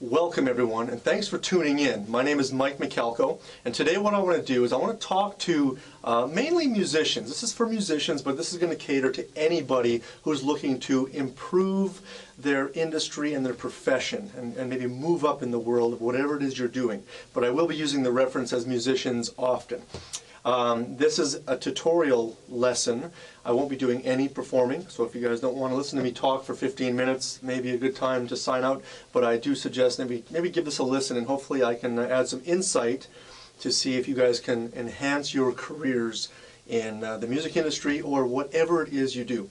Welcome everyone, and thanks for tuning in. My name is Mike Michalkow, and today what I want to do is I want to talk to mainly musicians. This is for musicians, but this is going to cater to anybody who's looking to improve their industry and their profession and maybe move up in the world of whatever it is you're doing. But I will be using the reference as musicians often. This is a tutorial lesson. I won't be doing any performing, so if you guys don't want to listen to me talk for 15 minutes, maybe a good time to sign out, but I do suggest maybe give this a listen, and hopefully I can add some insight to see if you guys can enhance your careers in the music industry or whatever it is you do.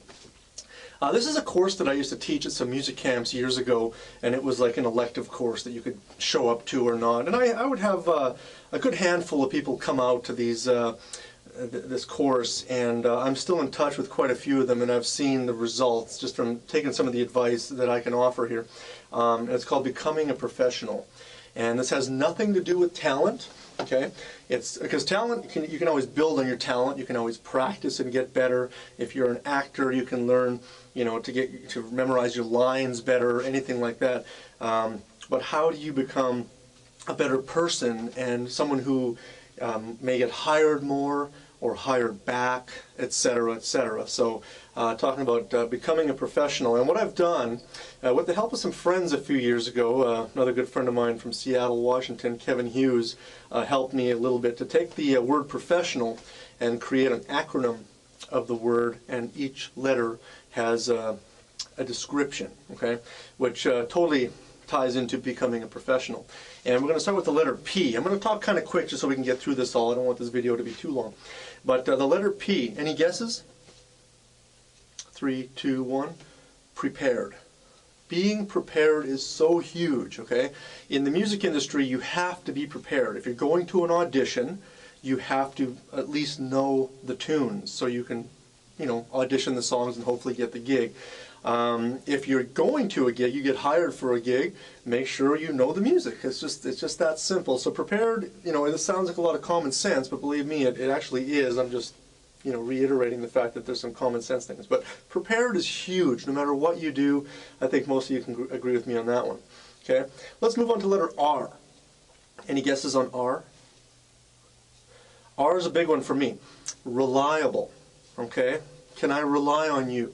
This is a course that I used to teach at some music camps years ago, and it was like an elective course that you could show up to or not. And I would have a good handful of people come out to this course, and I'm still in touch with quite a few of them, and I've seen the results just from taking some of the advice that I can offer here. And it's called Becoming a Professional. And this has nothing to do with talent. Okay, it's because talent, you can always build on your talent. You can always practice and get better. If you're an actor, you can learn, to memorize your lines better, anything like that. But how do you become a better person and someone who may get hired more or hired back, etc., etc. So talking about becoming a professional. And what I've done, with the help of some friends a few years ago, another good friend of mine from Seattle, Washington, Kevin Hughes, helped me a little bit to take the word professional and create an acronym of the word, and each letter has a description, okay, which totally ties into becoming a professional. And we're going to start with the letter P. I'm going to talk kind of quick just so we can get through this all. I don't want this video to be too long. But the letter P, any guesses? 3, 2, 1. Prepared. Being prepared is so huge, okay? In the music industry, you have to be prepared. If you're going to an audition, you have to at least know the tunes so you can, audition the songs and hopefully get the gig. If you're going to a gig, you get hired for a gig, make sure you know the music. It's just that simple. So prepared, it sounds like a lot of common sense, but believe me, it actually is. I'm just, reiterating the fact that there's some common sense things. But prepared is huge. No matter what you do, I think most of you can agree with me on that one. Okay, let's move on to letter R. Any guesses on R? R is a big one for me. Reliable. Okay, can I rely on you?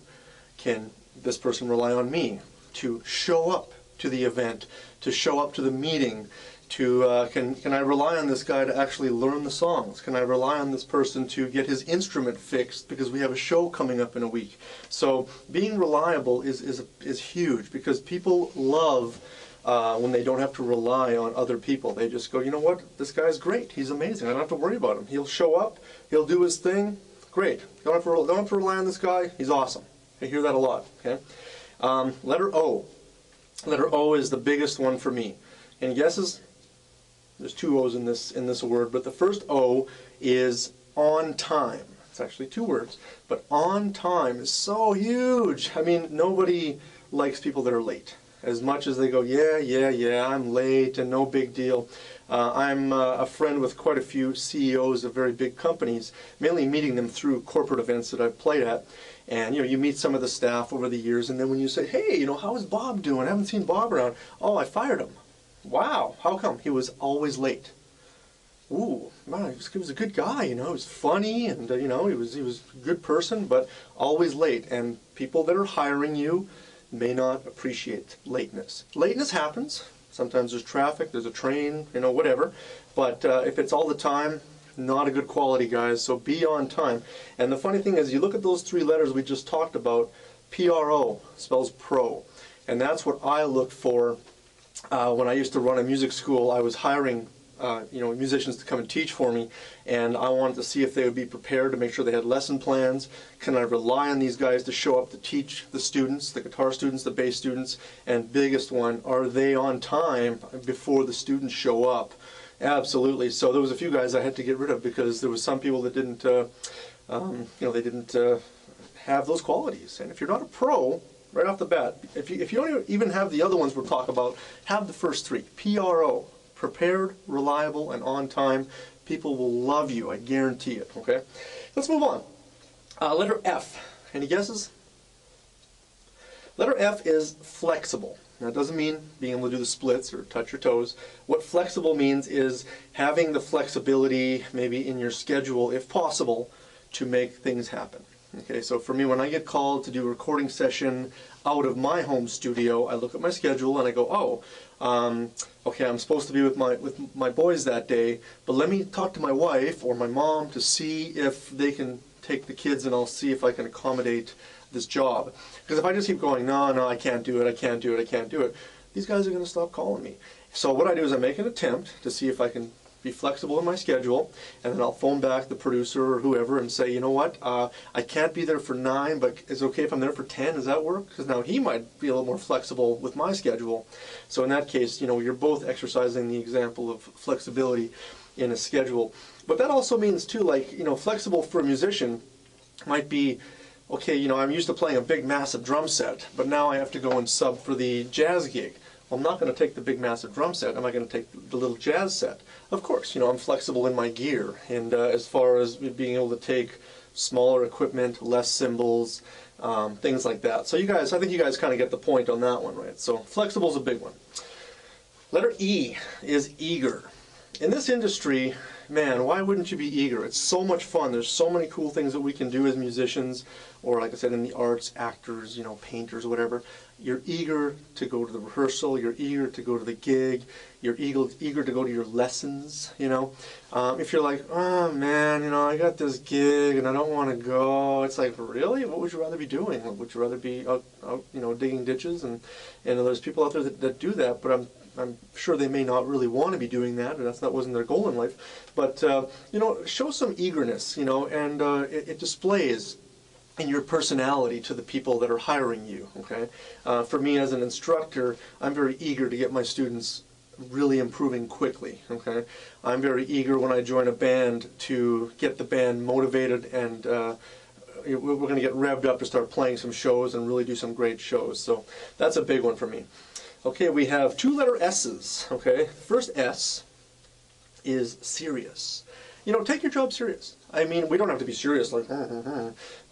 Can this person rely on me to show up to the event, to show up to the meeting, to can I rely on this guy to actually learn the songs? Can I rely on this person to get his instrument fixed because we have a show coming up in a week? So being reliable is huge, because people love when they don't have to rely on other people. They just go, you know what, this guy's great, he's amazing, I don't have to worry about him. He'll show up, he'll do his thing, great. Don't have to rely on this guy, he's awesome. I hear that a lot. Okay, letter O. Letter O is the biggest one for me. Any guesses? There's 2 O's in this word, but the first O is on time. It's actually 2 words, but on time is so huge. I mean, nobody likes people that are late. As much as they go, yeah, I'm late and no big deal. I'm a friend with quite a few CEOs of very big companies, mainly meeting them through corporate events that I've played at. And you meet some of the staff over the years, and then when you say, hey, how is Bob doing? I haven't seen Bob around. Oh, I fired him. Wow, how come? He was always late. Ooh, man, he was a good guy, he was funny, and he was a good person, but always late. And people that are hiring you may not appreciate lateness. Lateness happens. Sometimes there's traffic, there's a train, whatever. But if it's all the time, not a good quality, guys. So be on time. And the funny thing is, you look at those 3 letters we just talked about. PRO spells pro, and that's what I looked for when I used to run a music school. I was hiring musicians to come and teach for me, and I wanted to see if they would be prepared, to make sure they had lesson plans. Can I rely on these guys to show up to teach the students, the guitar students, the bass students? And biggest one, are they on time before the students show up? Absolutely. So there was a few guys I had to get rid of because there was some people that didn't, they didn't have those qualities. And if you're not a pro, right off the bat, if you don't even have the other ones we'll talk about, have the first 3. PRO, prepared, reliable, and on time. People will love you, I guarantee it. Okay, let's move on. Letter F. Any guesses? Letter F is flexible. That doesn't mean being able to do the splits or touch your toes. What flexible means is having the flexibility maybe in your schedule, if possible, to make things happen. Okay, so for me, when I get called to do a recording session out of my home studio, I look at my schedule and I go, oh, okay, I'm supposed to be with my boys that day, but let me talk to my wife or my mom to see if they can take the kids, and I'll see if I can accommodate this job. Because if I just keep going, no, I can't do it, I can't do it, I can't do it, these guys are going to stop calling me. So what I do is I make an attempt to see if I can be flexible in my schedule, and then I'll phone back the producer or whoever and say, you know what, I can't be there for 9, but is it okay if I'm there for 10? Does that work? Because now he might be a little more flexible with my schedule. So in that case, you're both exercising the example of flexibility in a schedule. But that also means too, flexible for a musician might be, okay, I'm used to playing a big massive drum set, but now I have to go and sub for the jazz gig. Well, I'm not going to take the big massive drum set. Am I going to take the little jazz set? Of course, I'm flexible in my gear, and as far as being able to take smaller equipment, less cymbals, things like that. So I think you guys kind of get the point on that one, right? So flexible is a big one. Letter E is eager. In this industry, man, why wouldn't you be eager? It's so much fun. There's so many cool things that we can do as musicians, or like I said, in the arts, actors, painters, whatever. You're eager to go to the rehearsal. You're eager to go to the gig. You're eager to go to your lessons, If you're like, oh man, I got this gig and I don't want to go. It's like, really? What would you rather be doing? Would you rather be out digging ditches? And there's people out there that do that, but I'm sure they may not really want to be doing that, or that wasn't their goal in life. But, show some eagerness, and it displays in your personality to the people that are hiring you, okay? For me as an instructor, I'm very eager to get my students really improving quickly, okay? I'm very eager when I join a band to get the band motivated, and we're going to get revved up to start playing some shows and really do some great shows. So that's a big one for me. Okay, we have 2 letter S's, okay? First S is serious. Take your job serious. I mean, we don't have to be serious like,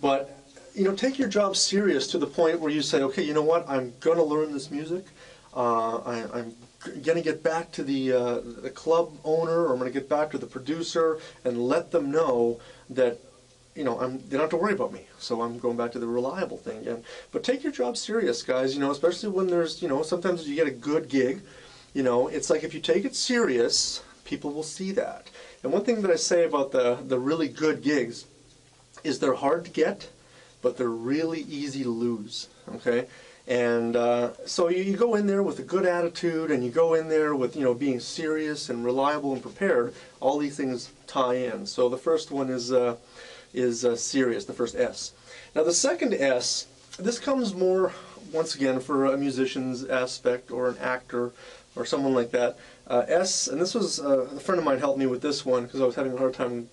but, take your job serious to the point where you say, okay, you know what, I'm going to learn this music. I'm going to get back to the club owner, or I'm going to get back to the producer and let them know that, they don't have to worry about me. So I'm going back to the reliable thing again. But take your job serious, guys, especially when there's, sometimes you get a good gig, it's like if you take it serious, people will see that. And one thing that I say about the really good gigs is they're hard to get, but they're really easy to lose, okay? And so you go in there with a good attitude, and you go in there with, being serious and reliable and prepared. All these things tie in. So the first one is serious, the first S. Now the second S, this comes more, once again, for a musician's aspect or an actor or someone like that. S, and this was, a friend of mine helped me with this one because I was having a hard time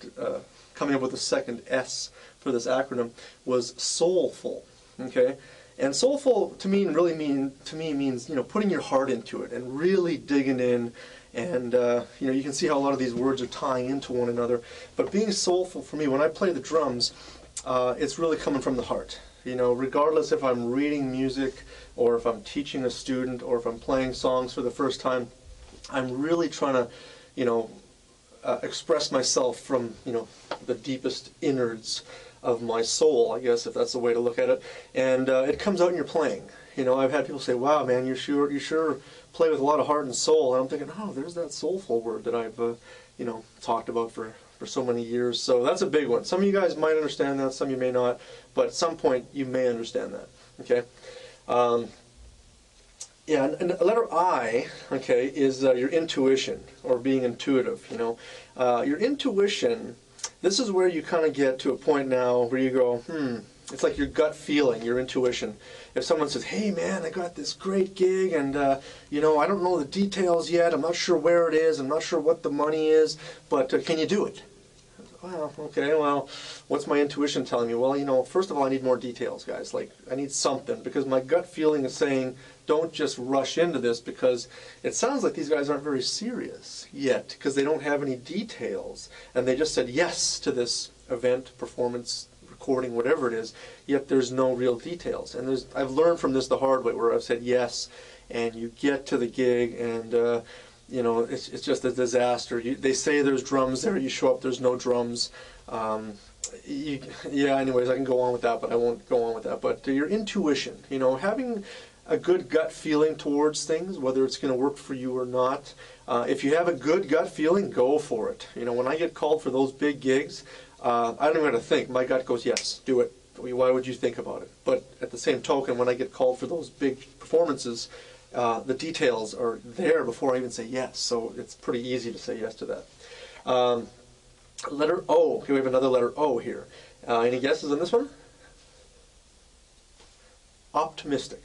coming up with the second S for this acronym, was soulful, okay? And soulful to me means, putting your heart into it and really digging in. And, you can see how a lot of these words are tying into one another. But being soulful for me, when I play the drums, it's really coming from the heart. Regardless if I'm reading music or if I'm teaching a student or if I'm playing songs for the first time, I'm really trying to, express myself from, the deepest innards of my soul, I guess, if that's the way to look at it. And it comes out in your playing. I've had people say, wow, man, you sure play with a lot of heart and soul. And I'm thinking, oh, there's that soulful word that I've, talked about for so many years. So that's a big one. Some of you guys might understand that, some of you may not, but at some point you may understand that, okay? Yeah, and letter I, okay, is your intuition, or being intuitive, Your intuition, this is where you kind of get to a point now where you go, it's like your gut feeling, your intuition. If someone says, hey man, I got this great gig and, I don't know the details yet, I'm not sure where it is, I'm not sure what the money is, but can you do it? Well, okay, well, what's my intuition telling me? Well, first of all, I need more details, guys. Like, I need something, because my gut feeling is saying, don't just rush into this, because it sounds like these guys aren't very serious yet, because they don't have any details, and they just said yes to this event, performance, recording, whatever it is, yet there's no real details. And I've learned from this the hard way, where I've said yes, and you get to the gig, and you know, it's just a disaster. They say there's drums there, you show up, there's no drums. Yeah, anyways, I can go on with that, but I won't go on with that. But your intuition, you know, having a good gut feeling towards things, whether it's going to work for you or not. If you have a good gut feeling, go for it. You know, when I get called for those big gigs, I don't even have to think. My gut goes, yes, do it. Why would you think about it? But at the same token, when I get called for those big performances, the details are there before I even say yes. So it's pretty easy to say yes to that. Letter O. Okay, we have another letter O here. Any guesses on this one? Optimistic.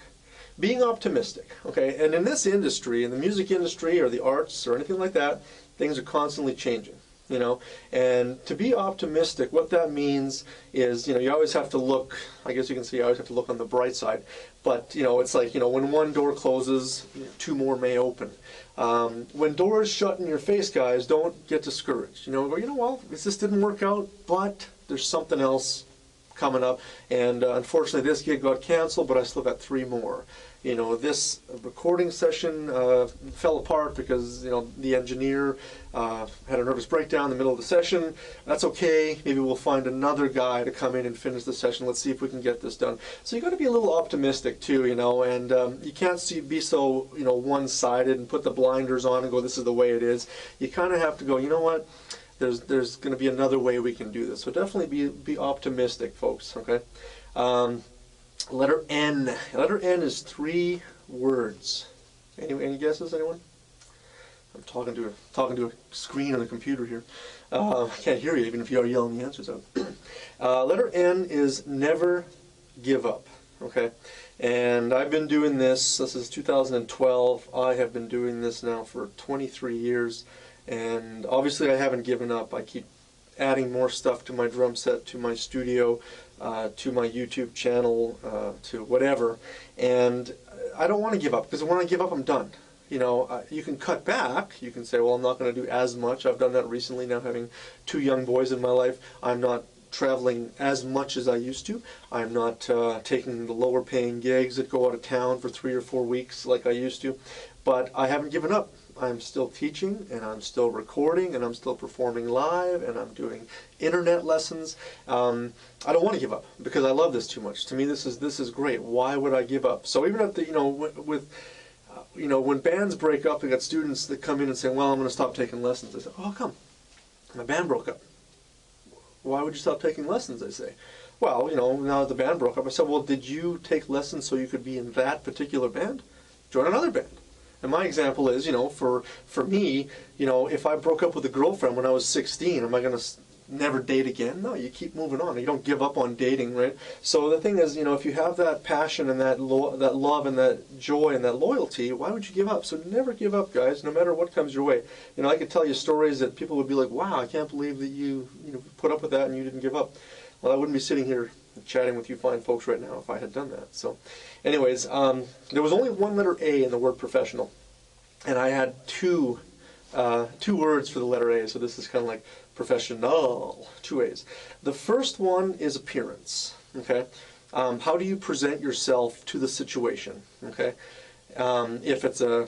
Being optimistic, okay? And in this industry, in the music industry or the arts or anything like that, things are constantly changing, you know? And to be optimistic, what that means is, you know, you always have to look, I guess you can say you always have to look on the bright side. But, you know, it's like, you know, when one door closes, two more may open. When doors shut in your face, guys, don't get discouraged. You know, go, you know, well, this didn't work out, but there's something else coming up. And unfortunately, this gig got canceled, but I still got 3 more. You know, this recording session fell apart because, you know, the engineer had a nervous breakdown in the middle of the session. That's okay. Maybe we'll find another guy to come in and finish the session. Let's see if we can get this done. So you got to be a little optimistic too, you know, and you can't be so, you know, one-sided and put the blinders on and go, this is the way it is. You kind of have to go, you know what? There's going to be another way we can do this. So definitely be optimistic, folks. Okay. Letter N. Letter N is 3 words. Any guesses, anyone? I'm talking to a screen on a computer here. I can't hear you even if you are yelling the answers out. Letter N is never give up. Okay, and I've been doing this. This is 2012. I have been doing this now for 23 years, and obviously I haven't given up. I keep adding more stuff to my drum set, to my studio, to my YouTube channel, to whatever, and I don't want to give up, because when I give up, I'm done. You know, you can cut back. You can say, well, I'm not going to do as much. I've done that recently now, having 2 young boys in my life. I'm not traveling as much as I used to. I'm not taking the lower paying gigs that go out of town for 3 or 4 weeks like I used to, but I haven't given up. I'm still teaching, and I'm still recording, and I'm still performing live, and I'm doing internet lessons. I don't want to give up, because I love this too much. To me, this is great. Why would I give up? So even at the, you know, with you know, when bands break up, we got students that come in and say, well, I'm going to stop taking lessons. I say, oh, how come? My band broke up. Why would you stop taking lessons? I say, well, you know, now that the band broke up. I said, well, did you take lessons so you could be in that particular band? Join another band. And my example is, you know, for me, you know, if I broke up with a girlfriend when I was 16, am I going to never date again? No, you keep moving on. You don't give up on dating, right? So the thing is, you know, if you have that passion and that love and that joy and that loyalty, why would you give up? So never give up, guys, no matter what comes your way. You know, I could tell you stories that people would be like, wow, I can't believe that you know, put up with that and you didn't give up. Well, I wouldn't be sitting here chatting with you fine folks right now if I had done that. So anyways, there was only 1 letter A in the word professional, and I had 2 words for the letter A, so this is kind of like professional, 2 A's. The first one is appearance, okay? How do you present yourself to the situation, okay? If it's a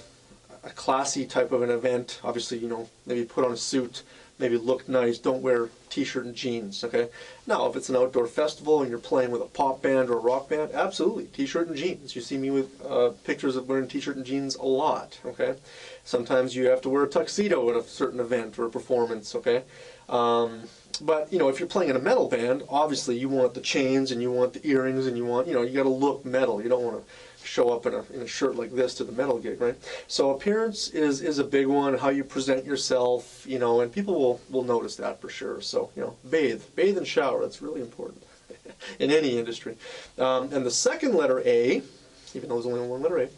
classy type of an event, obviously, you know, maybe put on a suit, maybe look nice, don't wear t-shirt and jeans, okay? Now, if it's an outdoor festival and you're playing with a pop band or a rock band, absolutely, t-shirt and jeans. You see me with pictures of wearing t-shirt and jeans a lot, okay? Sometimes you have to wear a tuxedo at a certain event or a performance, okay? But, you know, if you're playing in a metal band, obviously you want the chains and you want the earrings and you want, you know, you got to look metal. You don't want to show up in a shirt like this to the metal gig, right? So appearance is a big one, how you present yourself, you know, and people will notice that for sure. So, you know, bathe and shower, that's really important in any industry. And the second letter A, even though there's only 1 letter A,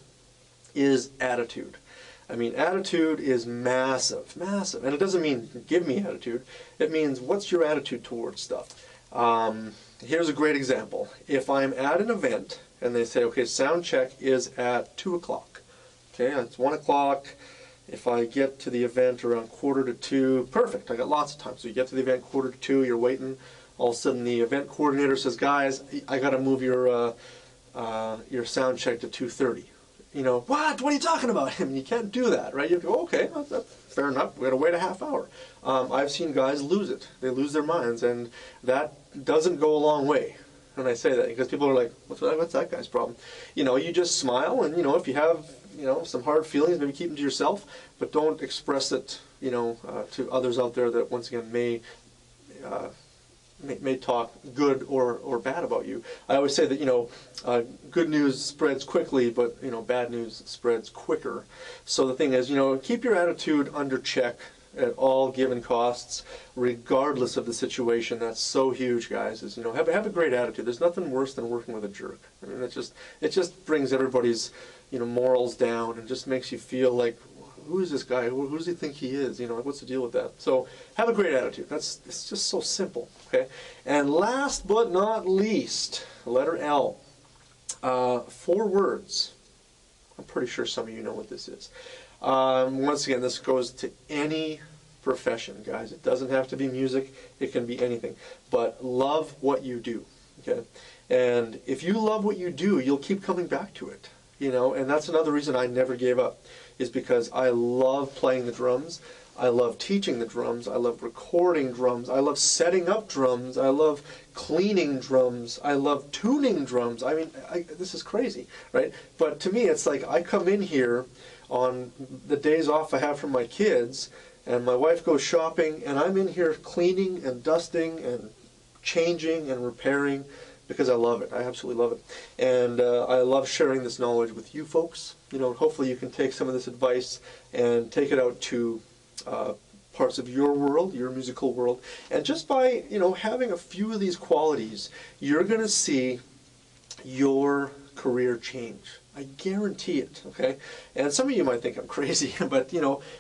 is attitude. I mean, attitude is massive, massive. And it doesn't mean give me attitude. It means what's your attitude towards stuff. Here's a great example. If I'm at an event and they say, okay, sound check is at 2 o'clock. Okay, it's 1 o'clock. If I get to the event around 1:45, perfect. I got lots of time. So you get to the event 1:45, you're waiting all of a sudden the event coordinator says, guys, I got to move your sound check to 2:30. What are you talking about? I mean, you can't do that, right? You go, okay, that's fair enough. We got to wait a half hour. I've seen guys lose it. They lose their minds, and that doesn't go a long way. And I say that because people are like, what's that guy's problem? You just smile, and if you have some hard feelings, maybe keep them to yourself, but don't express it to others out there that once again may talk good or bad about you. I always say that good news spreads quickly, but bad news spreads quicker. So the thing is, keep your attitude under check at all given costs, regardless of the situation. That's so huge, guys. Is have a great attitude. There's nothing worse than working with a jerk. I mean, it just brings everybody's morals down and just makes you feel like, who is this guy? Who does he think he is? What's the deal with that? So have a great attitude. It's just so simple. Okay. And last but not least, letter L. 4 words. I'm pretty sure some of you know what this is. Once again, this goes to any profession, guys. It doesn't have to be music. It can be anything. But love what you do. Okay. And if you love what you do, you'll keep coming back to it. And that's another reason I never gave up, is because I love playing the drums. I love teaching the drums. I love recording drums. I love setting up drums. I love cleaning drums. I love tuning drums. I mean, this is crazy, right? But to me, it's like I come in here on the days off I have from my kids, and my wife goes shopping, and I'm in here cleaning and dusting and changing and repairing, because I love it. I absolutely love it. And I love sharing this knowledge with you folks. Hopefully you can take some of this advice and take it out to parts of your world, your musical world. And just by, having a few of these qualities, you're going to see your career change. I guarantee it, okay? And some of you might think I'm crazy, but,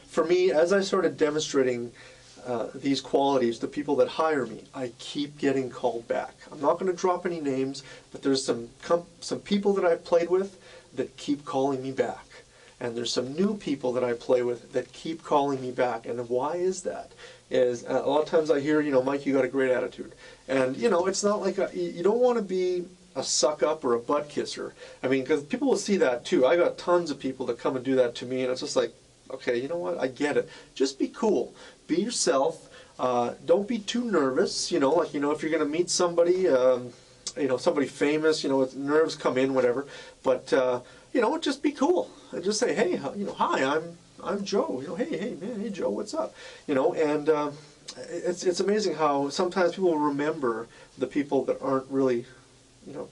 for me, as I started demonstrating these qualities, the people that hire me, I keep getting called back. I'm not going to drop any names, but there's some people that I've played with that keep calling me back. And there's some new people that I play with that keep calling me back. And why is that? Is a lot of times I hear, Mike, you got a great attitude. And, it's not like you don't want to be a suck-up or a butt kisser. I mean, because people will see that too. I got tons of people that come and do that to me, and it's just like, okay, you know what? I get it. Just be cool. Be yourself. Don't be too nervous. If you're going to meet somebody, somebody famous, nerves come in, whatever. But just be cool and just say, hey, hi, I'm Joe. Hey, man, hey, Joe, what's up? And it's amazing how sometimes people remember the people that aren't really,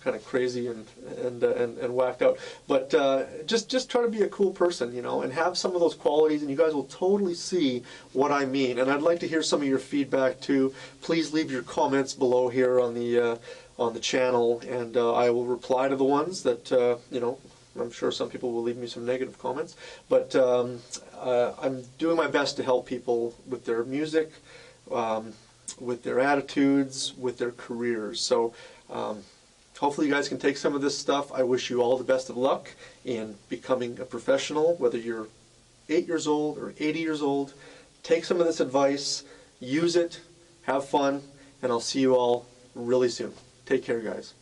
kind of crazy and whacked out. But just try to be a cool person, and have some of those qualities, and you guys will totally see what I mean. And I'd like to hear some of your feedback too. Please leave your comments below here on the channel, and I will reply to the ones that I'm sure some people will leave me some negative comments, but I'm doing my best to help people with their music, with their attitudes, with their careers. So hopefully you guys can take some of this stuff. I wish you all the best of luck in becoming a professional, whether you're 8 years old or 80 years old. Take some of this advice, use it, have fun, and I'll see you all really soon. Take care, guys.